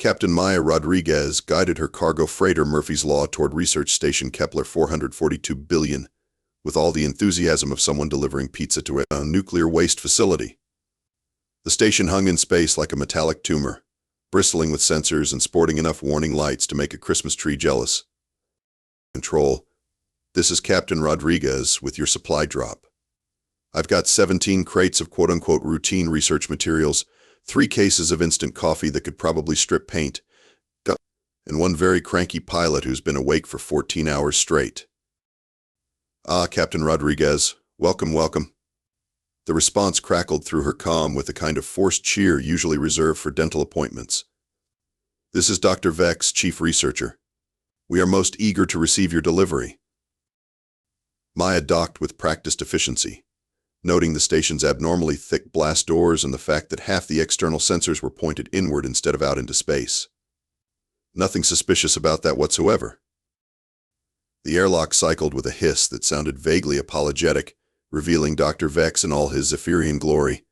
Captain Maya Rodriguez guided her cargo freighter Murphy's Law toward Research Station Kepler 442 billion, with all the enthusiasm of someone delivering pizza to a nuclear waste facility. The station hung in space like a metallic tumor, bristling with sensors and sporting enough warning lights to make a Christmas tree jealous. Control, this is Captain Rodriguez with your supply drop. I've got 17 crates of quote-unquote routine research materials, 3 cases of instant coffee that could probably strip paint, and one very cranky pilot who's been awake for 14 hours straight. Ah, Captain Rodriguez, welcome, welcome. The response crackled through her comm with the kind of forced cheer usually reserved for dental appointments. This is Dr. Vex, Chief Researcher. We are most eager to receive your delivery. Maya docked with practiced efficiency, noting the station's abnormally thick blast doors and the fact that half the external sensors were pointed inward instead of out into space. Nothing suspicious about that whatsoever. The airlock cycled with a hiss that sounded vaguely apologetic, revealing Dr. Vex in all his Zephyrian glory.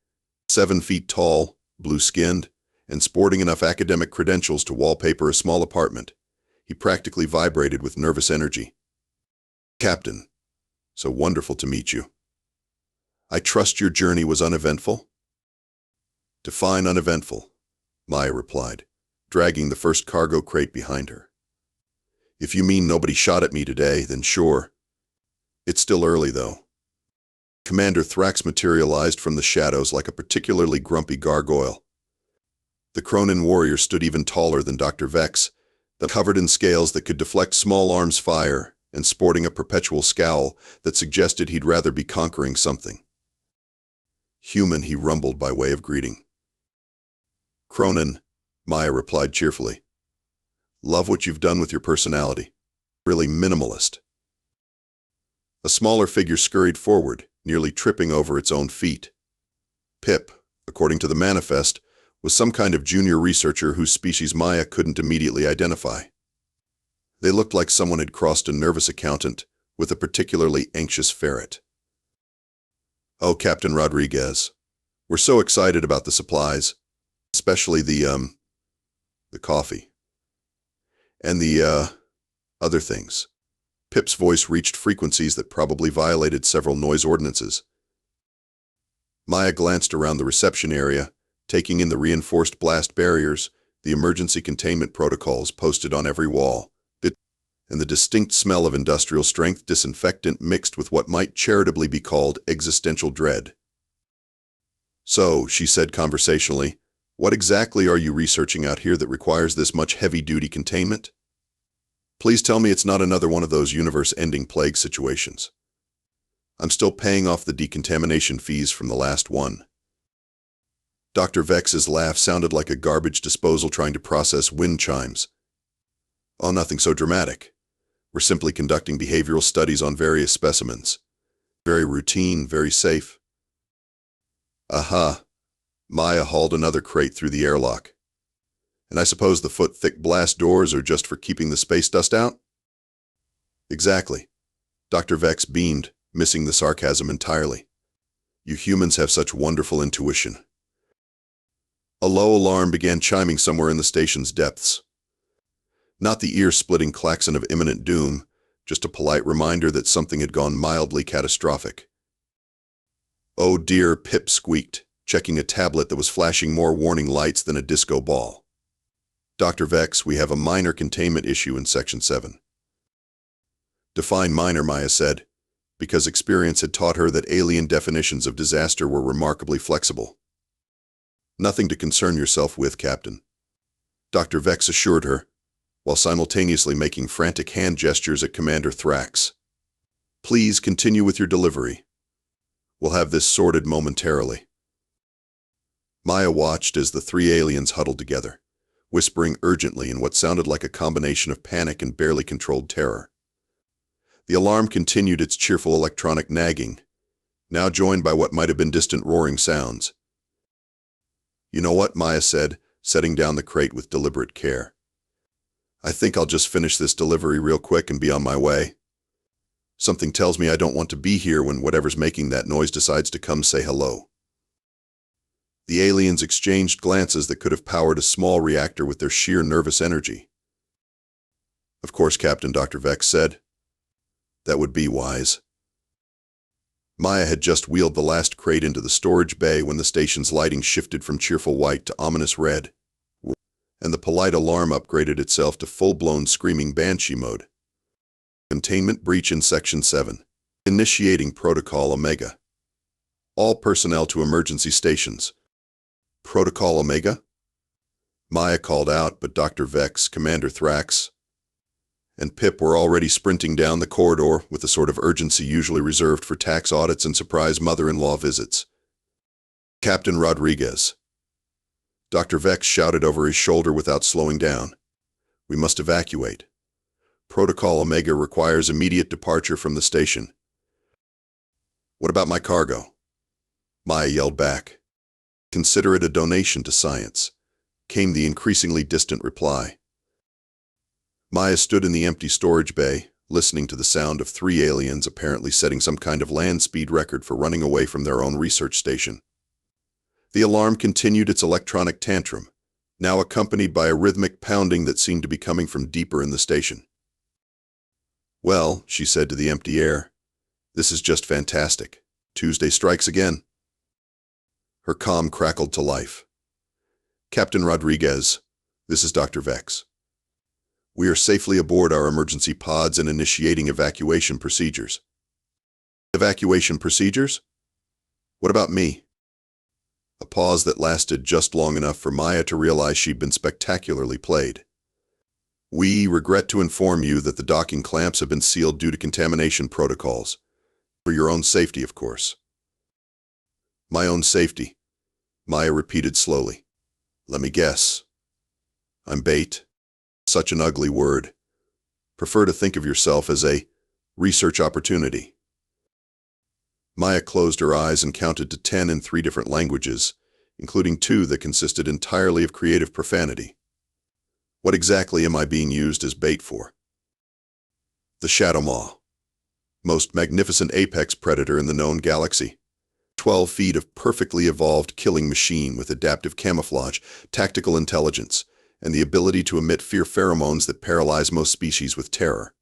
7 feet tall, blue-skinned, and sporting enough academic credentials to wallpaper a small apartment, he practically vibrated with nervous energy. Captain, so wonderful to meet you. I trust your journey was uneventful? Define uneventful, Maya replied, dragging the first cargo crate behind her. If you mean nobody shot at me today, then sure. It's still early, though. Commander Thrax materialized from the shadows like a particularly grumpy gargoyle. The Cronin warrior stood even taller than Dr. Vex, covered in scales that could deflect small arms fire, and sporting a perpetual scowl that suggested he'd rather be conquering something. Human, he rumbled by way of greeting. Cronin, Maya replied cheerfully. Love what you've done with your personality. Really minimalist. A smaller figure scurried forward, nearly tripping over its own feet. Pip, according to the manifest, was some kind of junior researcher whose species Maya couldn't immediately identify. They looked like someone had crossed a nervous accountant with a particularly anxious ferret. Oh, Captain Rodriguez, we're so excited about the supplies, especially the coffee. And the, other things. Pip's voice reached frequencies that probably violated several noise ordinances. Maya glanced around the reception area, taking in the reinforced blast barriers, the emergency containment protocols posted on every wall, and the distinct smell of industrial-strength disinfectant mixed with what might charitably be called existential dread. So, she said conversationally, what exactly are you researching out here that requires this much heavy-duty containment? Please tell me it's not another one of those universe-ending plague situations. I'm still paying off the decontamination fees from the last one. Dr. Vex's laugh sounded like a garbage disposal trying to process wind chimes. Oh, nothing so dramatic. We're simply conducting behavioral studies on various specimens. Very routine, very safe. Aha. Maya hauled another crate through the airlock. And I suppose the foot-thick blast doors are just for keeping the space dust out? Exactly. Dr. Vex beamed, missing the sarcasm entirely. You humans have such wonderful intuition. A low alarm began chiming somewhere in the station's depths. Not the ear-splitting klaxon of imminent doom, just a polite reminder that something had gone mildly catastrophic. Oh dear, Pip squeaked, checking a tablet that was flashing more warning lights than a disco ball. Dr. Vex, we have a minor containment issue in Section 7. Define minor, Maya said, because experience had taught her that alien definitions of disaster were remarkably flexible. Nothing to concern yourself with, Captain. Dr. Vex assured her, while simultaneously making frantic hand gestures at Commander Thrax. Please continue with your delivery. We'll have this sorted momentarily. Maya watched as the 3 aliens huddled together, whispering urgently in what sounded like a combination of panic and barely controlled terror. The alarm continued its cheerful electronic nagging, now joined by what might have been distant roaring sounds. You know what, Maya said, setting down the crate with deliberate care. I think I'll just finish this delivery real quick and be on my way. Something tells me I don't want to be here when whatever's making that noise decides to come say hello. The aliens exchanged glances that could have powered a small reactor with their sheer nervous energy. "Of course, Captain," Dr. Vex said. "That would be wise." Maya had just wheeled the last crate into the storage bay when the station's lighting shifted from cheerful white to ominous red, and the polite alarm upgraded itself to full-blown screaming banshee mode. Containment breach in Section 7. Initiating Protocol Omega. All personnel to emergency stations. Protocol Omega? Maya called out, but Dr. Vex, Commander Thrax, and Pip were already sprinting down the corridor with the sort of urgency usually reserved for tax audits and surprise mother-in-law visits. "Captain Rodriguez." Dr. Vex shouted over his shoulder without slowing down. "We must evacuate. Protocol Omega requires immediate departure from the station." "What about my cargo?" Maya yelled back. "Consider it a donation to science," came the increasingly distant reply. Maya stood in the empty storage bay, listening to the sound of 3 aliens apparently setting some kind of land speed record for running away from their own research station. The alarm continued its electronic tantrum, now accompanied by a rhythmic pounding that seemed to be coming from deeper in the station. "Well," she said to the empty air, "this is just fantastic. Tuesday strikes again." Her comm crackled to life. "Captain Rodriguez, this is Dr. Vex. We are safely aboard our emergency pods and initiating evacuation procedures." "Evacuation procedures? What about me?" A pause that lasted just long enough for Maya to realize she'd been spectacularly played. "We regret to inform you that the docking clamps have been sealed due to contamination protocols. For your own safety, of course." "My own safety," Maya repeated slowly. "Let me guess. I'm bait." Such an ugly word. Prefer to think of yourself as a research opportunity. Maya closed her eyes and counted to 10 in 3 different languages, including 2 that consisted entirely of creative profanity. "What exactly am I being used as bait for?" "The Shadowmaw. Most magnificent apex predator in the known galaxy. 12 feet of perfectly evolved killing machine with adaptive camouflage, tactical intelligence, and the ability to emit fear pheromones that paralyze most species with terror.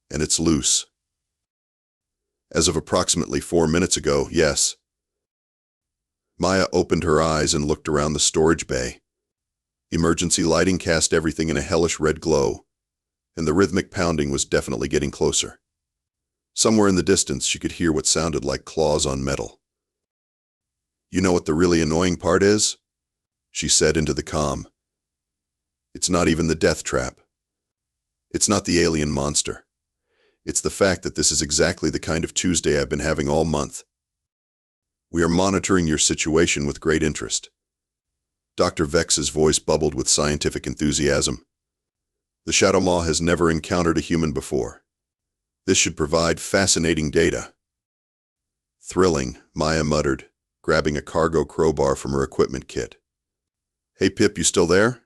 And it's loose. As of approximately 4 minutes ago, yes." Maya opened her eyes and looked around the storage bay. Emergency lighting cast everything in a hellish red glow, and the rhythmic pounding was definitely getting closer. Somewhere in the distance, she could hear what sounded like claws on metal. "You know what the really annoying part is?" she said into the comm. "It's not even the death trap. It's not the alien monster. It's the fact that this is exactly the kind of Tuesday I've been having all month. We are monitoring your situation with great interest." Dr. Vex's voice bubbled with scientific enthusiasm. "The Shadowmaw has never encountered a human before. This should provide fascinating data." "Thrilling," Maya muttered, grabbing a cargo crowbar from her equipment kit. "Hey Pip, you still there?"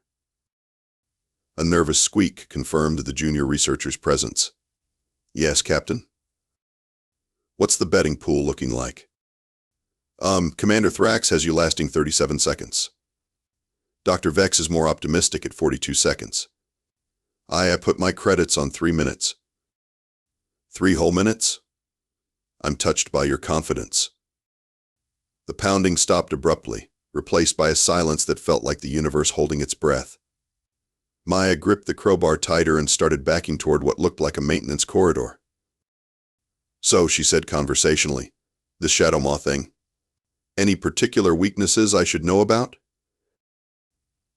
A nervous squeak confirmed the junior researcher's presence. "Yes, Captain." "What's the betting pool looking like?" Commander Thrax has you lasting 37 seconds. Dr. Vex is more optimistic at 42 seconds. I put my credits on 3 minutes." "3 whole minutes? I'm touched by your confidence." The pounding stopped abruptly, replaced by a silence that felt like the universe holding its breath. Maya gripped the crowbar tighter and started backing toward what looked like a maintenance corridor. "So," she said conversationally, "this Shadowmaw thing. Any particular weaknesses I should know about?"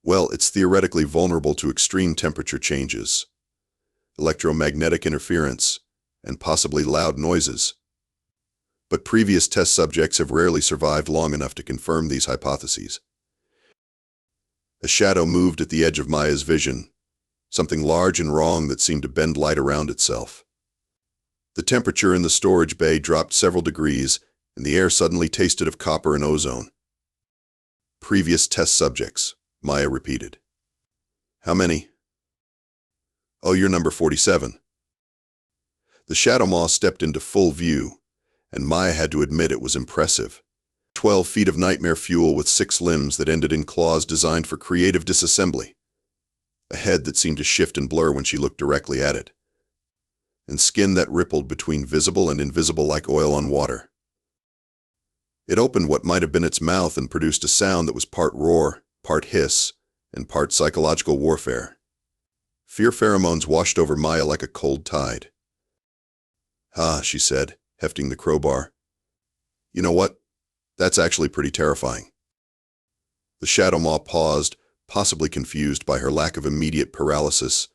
"Well, it's theoretically vulnerable to extreme temperature changes, electromagnetic interference, and possibly loud noises. But previous test subjects have rarely survived long enough to confirm these hypotheses." A shadow moved at the edge of Maya's vision, something large and wrong that seemed to bend light around itself. The temperature in the storage bay dropped several degrees, and the air suddenly tasted of copper and ozone. "Previous test subjects," Maya repeated. "How many?" "Oh, you're number 47. The Shadowmaw stepped into full view, and Maya had to admit it was impressive. 12 feet of nightmare fuel with 6 limbs that ended in claws designed for creative disassembly. A head that seemed to shift and blur when she looked directly at it. And skin that rippled between visible and invisible like oil on water. It opened what might have been its mouth and produced a sound that was part roar, part hiss, and part psychological warfare. Fear pheromones washed over Maya like a cold tide. "Ah," she said, hefting the crowbar. "You know what? That's actually pretty terrifying." The Shadowmaw paused, possibly confused by her lack of immediate paralysis.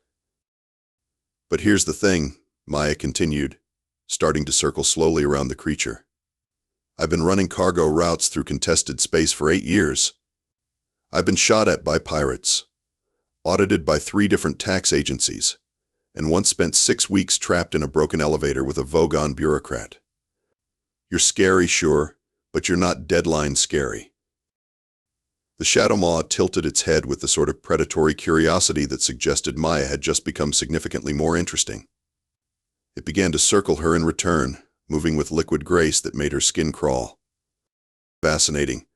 "But here's the thing," Maya continued, starting to circle slowly around the creature. "I've been running cargo routes through contested space for 8 years. I've been shot at by pirates, audited by 3 different tax agencies, and once spent 6 weeks trapped in a broken elevator with a Vogon bureaucrat. You're scary, sure, but you're not deadline scary." The Shadowmaw tilted its head with the sort of predatory curiosity that suggested Maya had just become significantly more interesting. It began to circle her in return, moving with liquid grace that made her skin crawl. "Fascinating."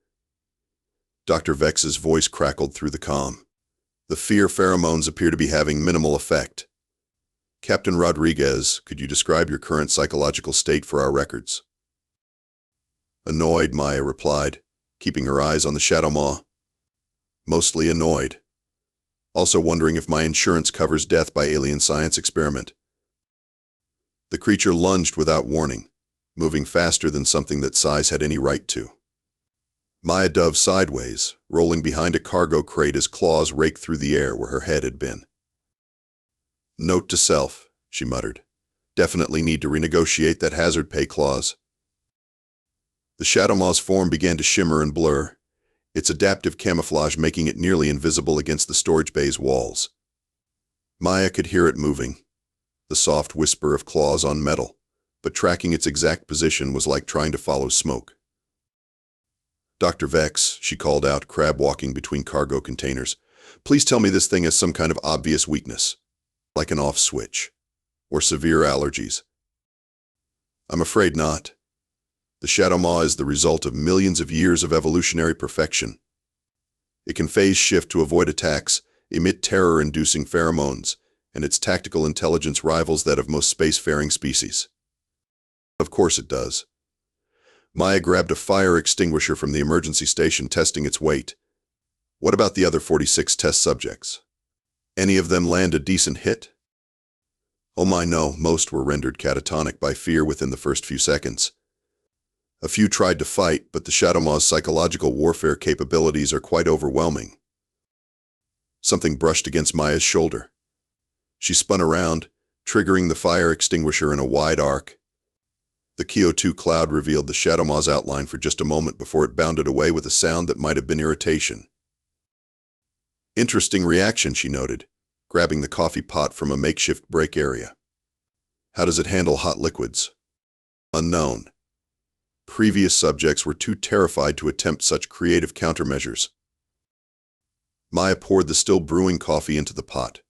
Dr. Vex's voice crackled through the comm. "The fear pheromones appear to be having minimal effect. Captain Rodriguez, could you describe your current psychological state for our records?" "Annoyed," Maya replied, keeping her eyes on the Shadowmaw. "Mostly annoyed. Also wondering if my insurance covers death by alien science experiment." The creature lunged without warning, moving faster than something that size had any right to. Maya dove sideways, rolling behind a cargo crate as claws raked through the air where her head had been. "Note to self," she muttered. "Definitely need to renegotiate that hazard pay clause." The Shadowmaw's form began to shimmer and blur, its adaptive camouflage making it nearly invisible against the storage bay's walls. Maya could hear it moving, the soft whisper of claws on metal, but tracking its exact position was like trying to follow smoke. "Dr. Vex," she called out, crab-walking between cargo containers, "please tell me this thing has some kind of obvious weakness, like an off switch, or severe allergies." "I'm afraid not. The Shadowmaw is the result of millions of years of evolutionary perfection. It can phase shift to avoid attacks, emit terror-inducing pheromones, and its tactical intelligence rivals that of most spacefaring species." "Of course it does." Maya grabbed a fire extinguisher from the emergency station, testing its weight. "What about the other 46 test subjects? Any of them land a decent hit?" "Oh my, no, most were rendered catatonic by fear within the first few seconds. A few tried to fight, but the Shadowmaw's psychological warfare capabilities are quite overwhelming." Something brushed against Maya's shoulder. She spun around, triggering the fire extinguisher in a wide arc. The CO2 cloud revealed the Shadowmaw's outline for just a moment before it bounded away with a sound that might have been irritation. "Interesting reaction," she noted, grabbing the coffee pot from a makeshift break area. "How does it handle hot liquids?" "Unknown. Previous subjects were too terrified to attempt such creative countermeasures." Maya poured the still brewing coffee into the pot,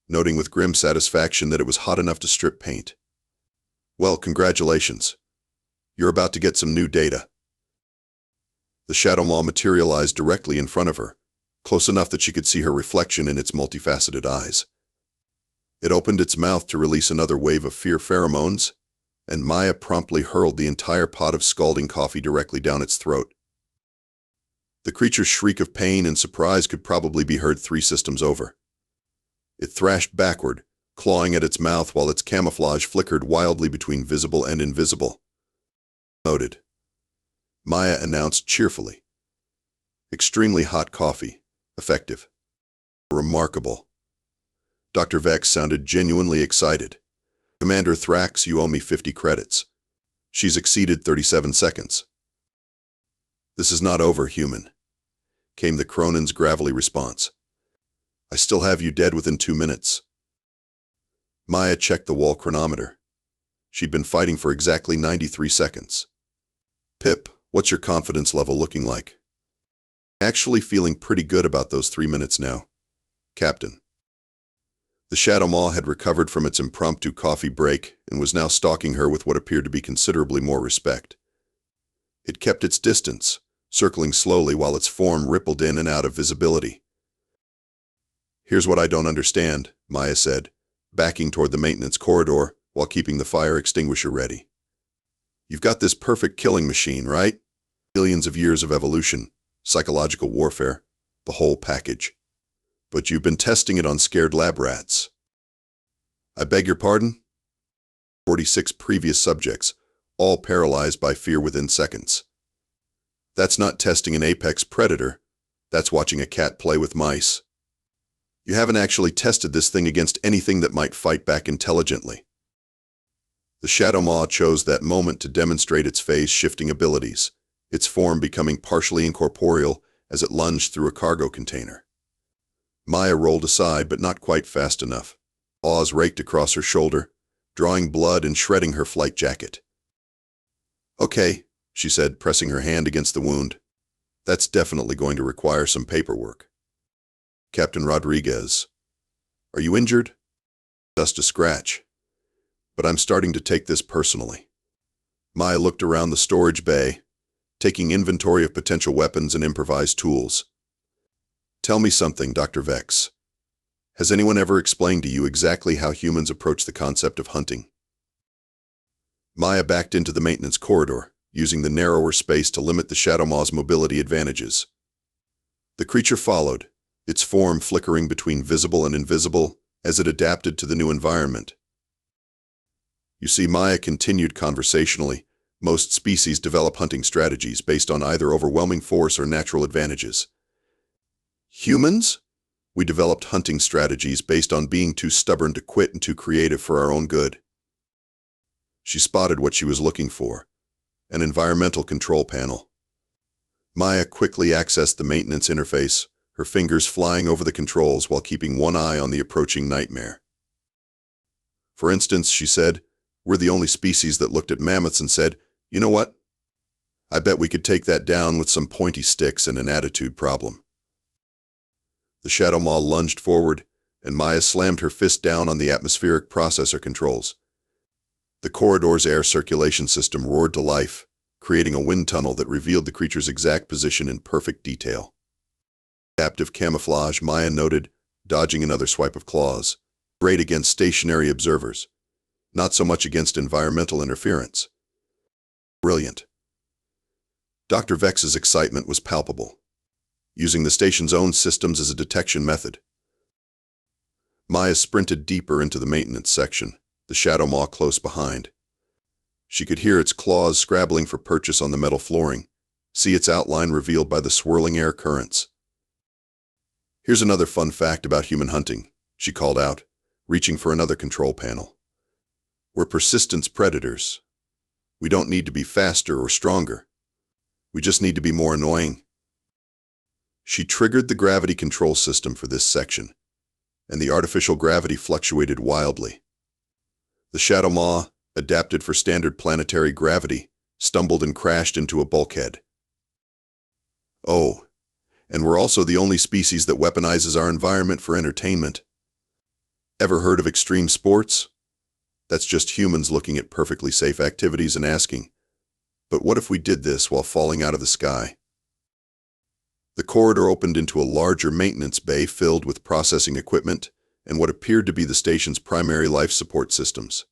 noting with grim satisfaction that it was hot enough to strip paint. "Well, congratulations. You're about to get some new data." The Shadowmaw materialized directly in front of her, close enough that she could see her reflection in its multifaceted eyes. It opened its mouth to release another wave of fear pheromones, and Maya promptly hurled the entire pot of scalding coffee directly down its throat. The creature's shriek of pain and surprise could probably be heard 3 systems over. It thrashed backward, clawing at its mouth while its camouflage flickered wildly between visible and invisible. "Noted," Maya announced cheerfully. "Extremely hot coffee. Effective. Remarkable." Dr. Vex sounded genuinely excited. "Commander Thrax, you owe me 50 credits. She's exceeded 37 seconds. "This is not over, human," came the Cronin's gravelly response. "I still have you dead within 2 minutes. Maya checked the wall chronometer. She'd been fighting for exactly 93 seconds. "Pip, what's your confidence level looking like?" "Actually feeling pretty good about those 3 minutes now, Captain." The Shadowmaw had recovered from its impromptu coffee break and was now stalking her with what appeared to be considerably more respect. It kept its distance, circling slowly while its form rippled in and out of visibility. "Here's what I don't understand," Maya said, backing toward the maintenance corridor while keeping the fire extinguisher ready. "You've got this perfect killing machine, right? Billions of years of evolution, psychological warfare, the whole package. But you've been testing it on scared lab rats." "I beg your pardon?" 46 previous subjects, all paralyzed by fear within seconds. "That's not testing an apex predator. That's watching a cat play with mice. You haven't actually tested this thing against anything that might fight back intelligently." The Shadowmaw chose that moment to demonstrate its phase-shifting abilities, its form becoming partially incorporeal as it lunged through a cargo container. Maya rolled aside, but not quite fast enough. Claws raked across her shoulder, drawing blood and shredding her flight jacket. "Okay," she said, pressing her hand against the wound. "That's definitely going to require some paperwork." "Captain Rodriguez, are you injured?" "Just a scratch. But I'm starting to take this personally." Maya looked around the storage bay, taking inventory of potential weapons and improvised tools. "Tell me something, Dr. Vex. Has anyone ever explained to you exactly how humans approach the concept of hunting?" Maya backed into the maintenance corridor, using the narrower space to limit the Shadowmaw's mobility advantages. The creature followed, its form flickering between visible and invisible as it adapted to the new environment. "You see," Maya continued conversationally, "most species develop hunting strategies based on either overwhelming force or natural advantages. Humans? We developed hunting strategies based on being too stubborn to quit and too creative for our own good." She spotted what she was looking for, an environmental control panel. Maya quickly accessed the maintenance interface, her fingers flying over the controls while keeping one eye on the approaching nightmare. "For instance," she said, "we're the only species that looked at mammoths and said, 'You know what? I bet we could take that down with some pointy sticks and an attitude problem.'" The Shadowmaw lunged forward, and Maya slammed her fist down on the atmospheric processor controls. The corridor's air circulation system roared to life, creating a wind tunnel that revealed the creature's exact position in perfect detail. "Adaptive camouflage," Maya noted, dodging another swipe of claws. "Great against stationary observers. Not so much against environmental interference." "Brilliant." Dr. Vex's excitement was palpable, using the station's own systems as a detection method. Maya sprinted deeper into the maintenance section, the Shadowmaw close behind. She could hear its claws scrabbling for purchase on the metal flooring, see its outline revealed by the swirling air currents. "Here's another fun fact about human hunting," she called out, reaching for another control panel. "We're persistence predators. We don't need to be faster or stronger. We just need to be more annoying." She triggered the gravity control system for this section, and the artificial gravity fluctuated wildly. The Shadowmaw, adapted for standard planetary gravity, stumbled and crashed into a bulkhead. "Oh, and we're also the only species that weaponizes our environment for entertainment. Ever heard of extreme sports? That's just humans looking at perfectly safe activities and asking, 'But what if we did this while falling out of the sky?'" The corridor opened into a larger maintenance bay filled with processing equipment and what appeared to be the station's primary life support systems.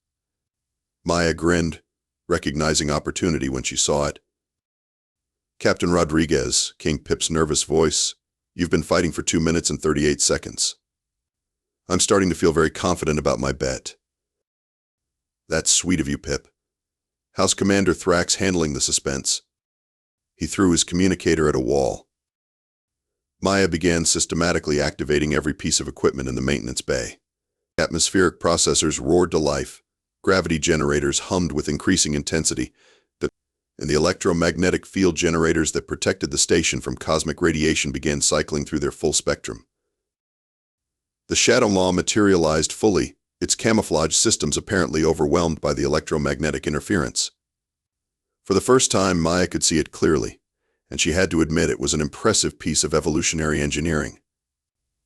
Maya grinned, recognizing opportunity when she saw it. "Captain Rodriguez," came Pip's nervous voice, "you've been fighting for 2 minutes and 38 seconds. I'm starting to feel very confident about my bet." "That's sweet of you, Pip. How's Commander Thrax handling the suspense?" He threw his communicator at a wall. Maya began systematically activating every piece of equipment in the maintenance bay. Atmospheric processors roared to life, gravity generators hummed with increasing intensity, and the electromagnetic field generators that protected the station from cosmic radiation began cycling through their full spectrum. The Shadowmaw materialized fully, its camouflage systems apparently overwhelmed by the electromagnetic interference. For the first time, Maya could see it clearly, and she had to admit it was an impressive piece of evolutionary engineering.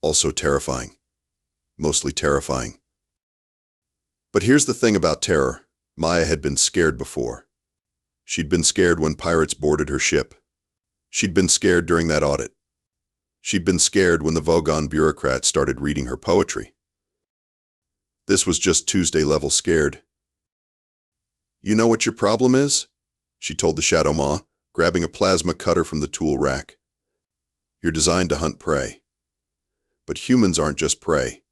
Also terrifying. Mostly terrifying. But here's the thing about terror. Maya had been scared before. She'd been scared when pirates boarded her ship. She'd been scared during that audit. She'd been scared when the Vogon bureaucrats started reading her poetry. This was just Tuesday-level scared. "You know what your problem is?" she told the Shadowmaw, grabbing a plasma cutter from the tool rack. "You're designed to hunt prey. But humans aren't just prey.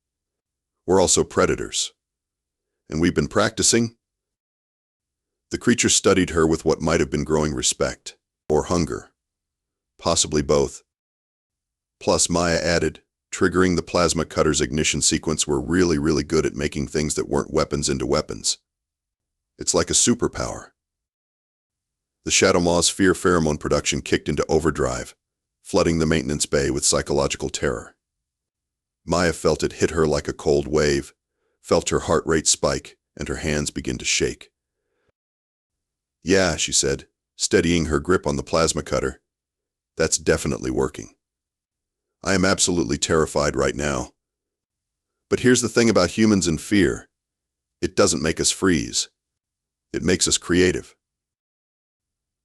We're also predators. And we've been practicing." The creature studied her with what might have been growing respect, or hunger. Possibly both. Plus, Maya added, triggering the plasma cutter's ignition sequence, "We're really good at making things that weren't weapons into weapons. It's like a superpower." The Shadowmaw's fear pheromone production kicked into overdrive, flooding the maintenance bay with psychological terror. Maya felt it hit her like a cold wave, felt her heart rate spike, and her hands begin to shake. "Yeah," she said, steadying her grip on the plasma cutter. "That's definitely working. I am absolutely terrified right now. But here's the thing about humans and fear. It doesn't make us freeze. It makes us creative."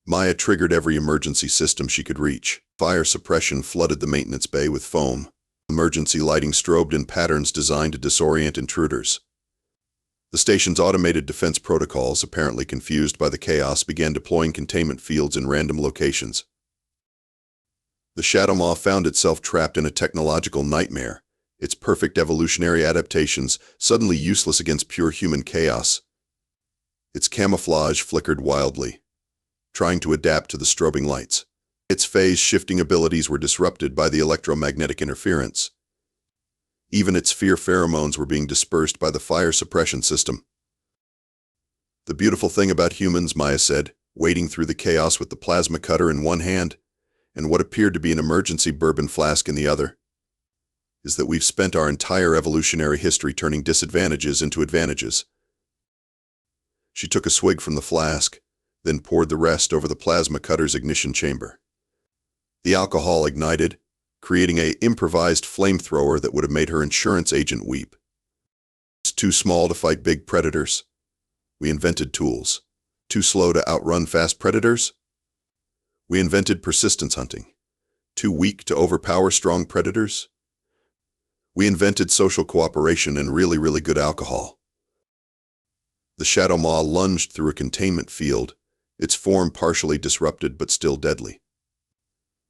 Maya triggered every emergency system she could reach. Fire suppression flooded the maintenance bay with foam. Emergency lighting strobed in patterns designed to disorient intruders. The station's automated defense protocols, apparently confused by the chaos, began deploying containment fields in random locations. The Shadowmaw found itself trapped in a technological nightmare, its perfect evolutionary adaptations suddenly useless against pure human chaos. Its camouflage flickered wildly, trying to adapt to the strobing lights. Its phase-shifting abilities were disrupted by the electromagnetic interference. Even its fear pheromones were being dispersed by the fire suppression system. "The beautiful thing about humans," Maya said, wading through the chaos with the plasma cutter in one hand and what appeared to be an emergency bourbon flask in the other, "is that we've spent our entire evolutionary history turning disadvantages into advantages." She took a swig from the flask, then poured the rest over the plasma cutter's ignition chamber. The alcohol ignited, creating an improvised flamethrower that would have made her insurance agent weep. "It's too small to fight big predators. We invented tools. Too slow to outrun fast predators? We invented persistence hunting. Too weak to overpower strong predators? We invented social cooperation and really good alcohol." The Shadowmaw lunged through a containment field, its form partially disrupted but still deadly.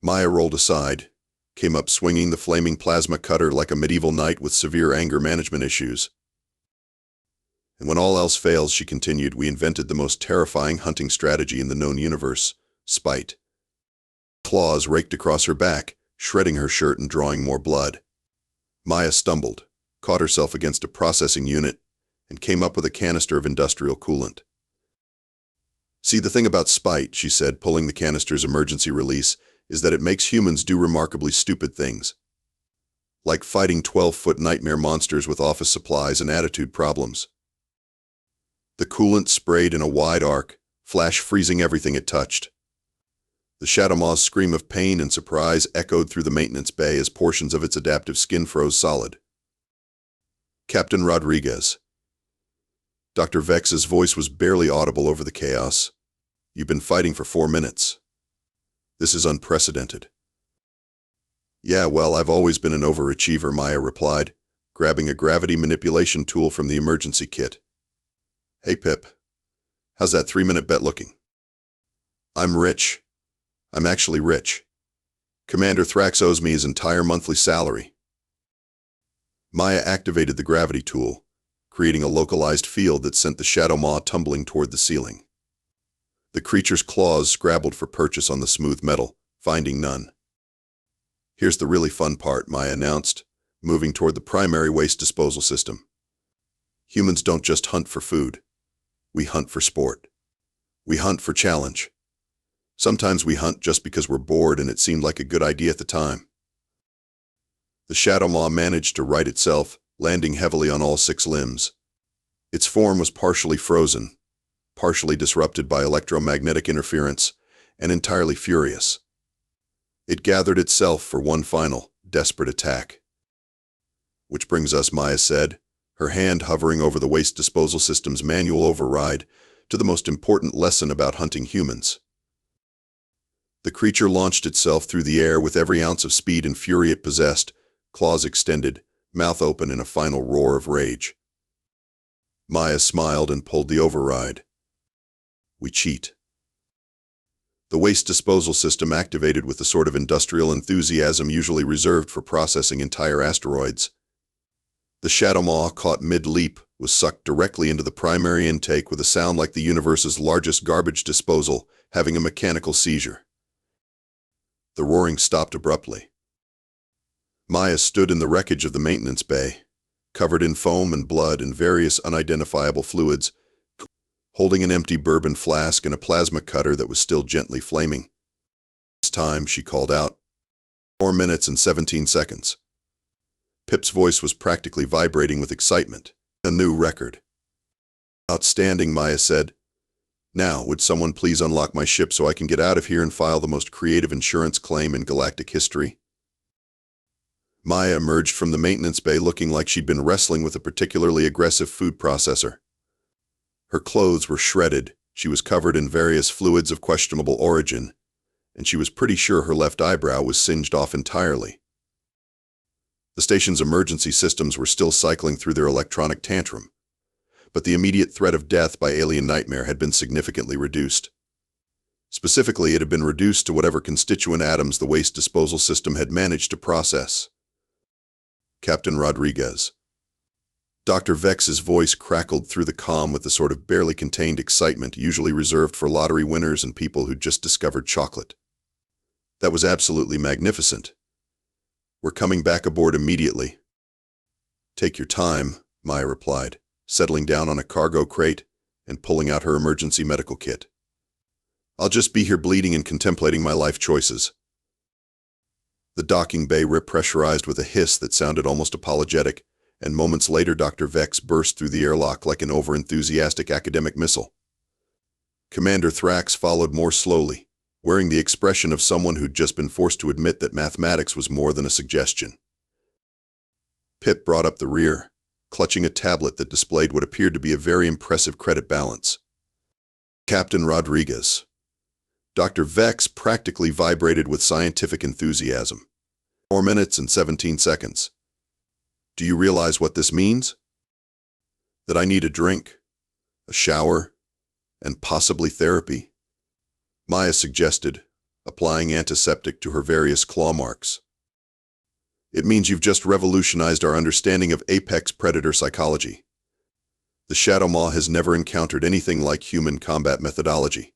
Maya rolled aside, came up swinging the flaming plasma cutter like a medieval knight with severe anger management issues. "And when all else fails," she continued, "we invented the most terrifying hunting strategy in the known universe: spite." Claws raked across her back, shredding her shirt and drawing more blood. Maya stumbled, caught herself against a processing unit, and came up with a canister of industrial coolant. "See, the thing about spite," she said, pulling the canister's emergency release, "is that it makes humans do remarkably stupid things. Like fighting 12-foot nightmare monsters with office supplies and attitude problems." The coolant sprayed in a wide arc, flash freezing everything it touched. The Shadowmaw's scream of pain and surprise echoed through the maintenance bay as portions of its adaptive skin froze solid. "Captain Rodriguez." Dr. Vex's voice was barely audible over the chaos. "You've been fighting for 4 minutes. This is unprecedented." "Yeah, well, I've always been an overachiever," Maya replied, grabbing a gravity manipulation tool from the emergency kit. "Hey, Pip. How's that 3-minute bet looking?" "I'm rich. I'm actually rich. Commander Thrax owes me his entire monthly salary." Maya activated the gravity tool, creating a localized field that sent the Shadowmaw tumbling toward the ceiling. The creature's claws scrabbled for purchase on the smooth metal, finding none. "Here's the really fun part," Maya announced, moving toward the primary waste disposal system. "Humans don't just hunt for food. We hunt for sport. We hunt for challenge. Sometimes we hunt just because we're bored and it seemed like a good idea at the time." The Shadowmaw managed to right itself, landing heavily on all 6 limbs. Its form was partially frozen, partially disrupted by electromagnetic interference, and entirely furious. It gathered itself for one final, desperate attack. "Which brings us," Maya said, her hand hovering over the waste disposal system's manual override, to the most important lesson about hunting humans. The creature launched itself through the air with every ounce of speed and fury it possessed, claws extended, mouth open in a final roar of rage. Maya smiled and pulled the override. We cheat. The waste disposal system activated with the sort of industrial enthusiasm usually reserved for processing entire asteroids. The Shadowmaw, caught mid-leap, was sucked directly into the primary intake with a sound like the universe's largest garbage disposal having a mechanical seizure. The roaring stopped abruptly. Maya stood in the wreckage of the maintenance bay, covered in foam and blood and various unidentifiable fluids, holding an empty bourbon flask and a plasma cutter that was still gently flaming. This time, she called out, 4 minutes and 17 seconds. Pip's voice was practically vibrating with excitement. A new record. Outstanding, Maya said. Now, would someone please unlock my ship so I can get out of here and file the most creative insurance claim in galactic history? Maya emerged from the maintenance bay looking like she'd been wrestling with a particularly aggressive food processor. Her clothes were shredded, she was covered in various fluids of questionable origin, and she was pretty sure her left eyebrow was singed off entirely. The station's emergency systems were still cycling through their electronic tantrum, but the immediate threat of death by alien nightmare had been significantly reduced. Specifically, it had been reduced to whatever constituent atoms the waste disposal system had managed to process. Captain Rodriguez. Dr. Vex's voice crackled through the calm with the sort of barely contained excitement usually reserved for lottery winners and people who'd just discovered chocolate. That was absolutely magnificent. We're coming back aboard immediately. Take your time, Maya replied, settling down on a cargo crate and pulling out her emergency medical kit. I'll just be here bleeding and contemplating my life choices. The docking bay repressurized with a hiss that sounded almost apologetic, and moments later Dr. Vex burst through the airlock like an overenthusiastic academic missile. Commander Thrax followed more slowly, wearing the expression of someone who'd just been forced to admit that mathematics was more than a suggestion. Pip brought up the rear, clutching a tablet that displayed what appeared to be a very impressive credit balance. Captain Rodriguez. Dr. Vex practically vibrated with scientific enthusiasm. 4 minutes and 17 seconds. Do you realize what this means? That I need a drink, a shower, and possibly therapy, Maya suggested, applying antiseptic to her various claw marks. It means you've just revolutionized our understanding of apex predator psychology. The Shadowmaw has never encountered anything like human combat methodology.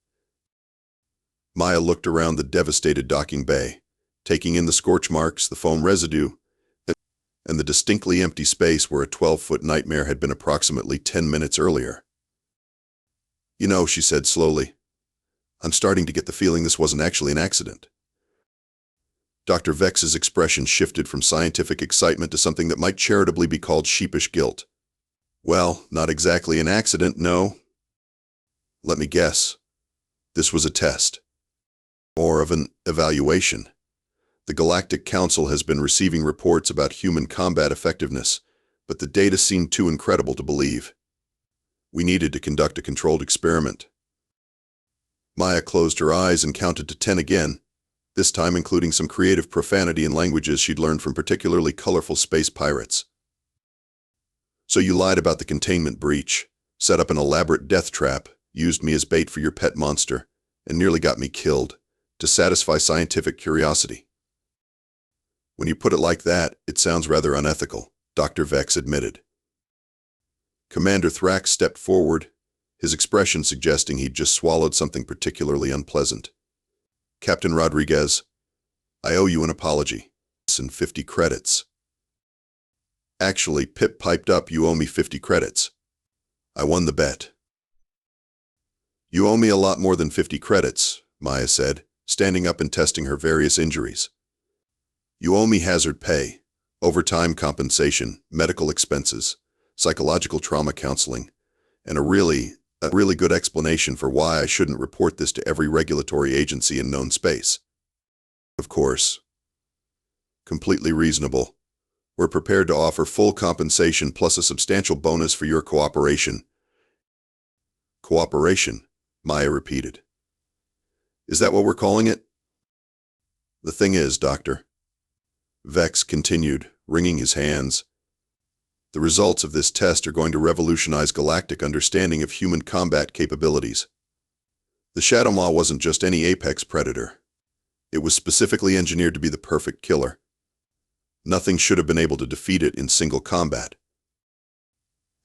Maya looked around the devastated docking bay, taking in the scorch marks, the foam residue, and the distinctly empty space where a 12-foot nightmare had been approximately 10 minutes earlier. You know, she said slowly, I'm starting to get the feeling this wasn't actually an accident. Dr. Vex's expression shifted from scientific excitement to something that might charitably be called sheepish guilt. Well, not exactly an accident, no. Let me guess. This was a test. More of an evaluation. The Galactic Council has been receiving reports about human combat effectiveness, but the data seemed too incredible to believe. We needed to conduct a controlled experiment. Maya closed her eyes and counted to 10 again, this time including some creative profanity in languages she'd learned from particularly colorful space pirates. So you lied about the containment breach, set up an elaborate death trap, used me as bait for your pet monster, and nearly got me killed, to satisfy scientific curiosity. When you put it like that, it sounds rather unethical, Dr. Vex admitted. Commander Thrax stepped forward, his expression suggesting he'd just swallowed something particularly unpleasant. Captain Rodriguez, I owe you an apology. And 50 credits. Actually, Pip piped up, you owe me 50 credits. I won the bet. You owe me a lot more than 50 credits, Maya said, standing up and testing her various injuries. You owe me hazard pay, overtime compensation, medical expenses, psychological trauma counseling, and a really good explanation for why I shouldn't report this to every regulatory agency in known space. Of course. Completely reasonable. We're prepared to offer full compensation plus a substantial bonus for your cooperation. Cooperation, Maya repeated. Is that what we're calling it? The thing is, Doctor, Vex continued, wringing his hands, the results of this test are going to revolutionize galactic understanding of human combat capabilities. The Shadowmaw wasn't just any apex predator. It was specifically engineered to be the perfect killer. Nothing should have been able to defeat it in single combat.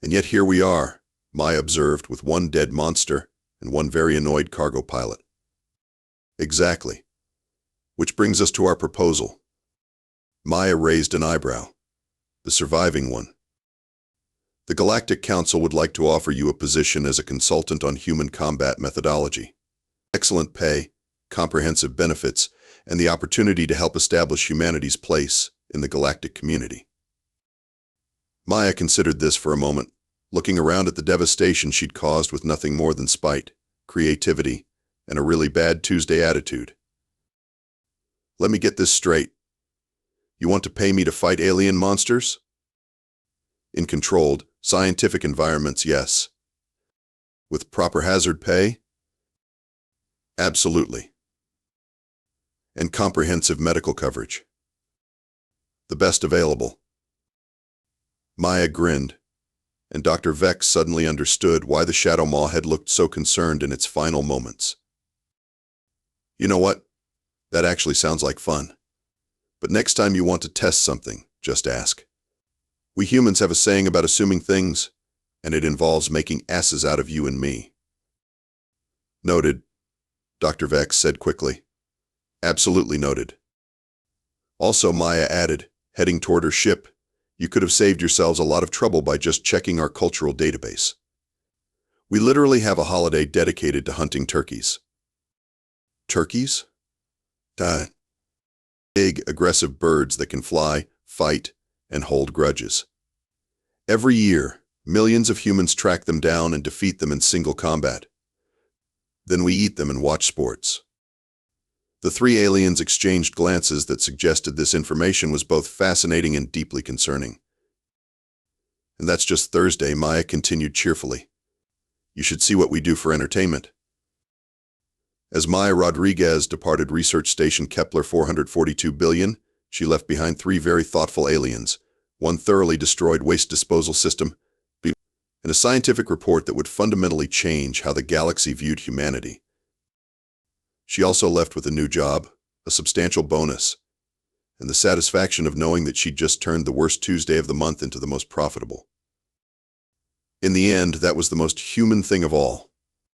And yet here we are, Maya observed, with one dead monster and one very annoyed cargo pilot. Exactly. Which brings us to our proposal. Maya raised an eyebrow. The surviving one. The Galactic Council would like to offer you a position as a consultant on human combat methodology. Excellent pay, comprehensive benefits, and the opportunity to help establish humanity's place in the galactic community. Maya considered this for a moment, looking around at the devastation she'd caused with nothing more than spite, creativity, and a really bad Tuesday attitude. Let me get this straight. You want to pay me to fight alien monsters? In controlled, scientific environments, yes. With proper hazard pay? Absolutely. And comprehensive medical coverage. The best available. Maya grinned, and Dr. Vex suddenly understood why the Shadowmaw had looked so concerned in its final moments. You know what? That actually sounds like fun. But next time you want to test something, just ask. We humans have a saying about assuming things, and it involves making asses out of you and me. Noted, Dr. Vex said quickly. Absolutely noted. Also, Maya added, heading toward her ship, you could have saved yourselves a lot of trouble by just checking our cultural database. We literally have a holiday dedicated to hunting turkeys. Turkeys? Big, aggressive birds that can fly, fight, and hold grudges. Every year, millions of humans track them down and defeat them in single combat. Then we eat them and watch sports. The three aliens exchanged glances that suggested this information was both fascinating and deeply concerning. And that's just Thursday, Maya continued cheerfully. You should see what we do for entertainment. As Maya Rodriguez departed Research Station Kepler 442 billion, she left behind three very thoughtful aliens, one thoroughly destroyed waste disposal system, and a scientific report that would fundamentally change how the galaxy viewed humanity. She also left with a new job, a substantial bonus, and the satisfaction of knowing that she'd just turned the worst Tuesday of the month into the most profitable. In the end, that was the most human thing of all.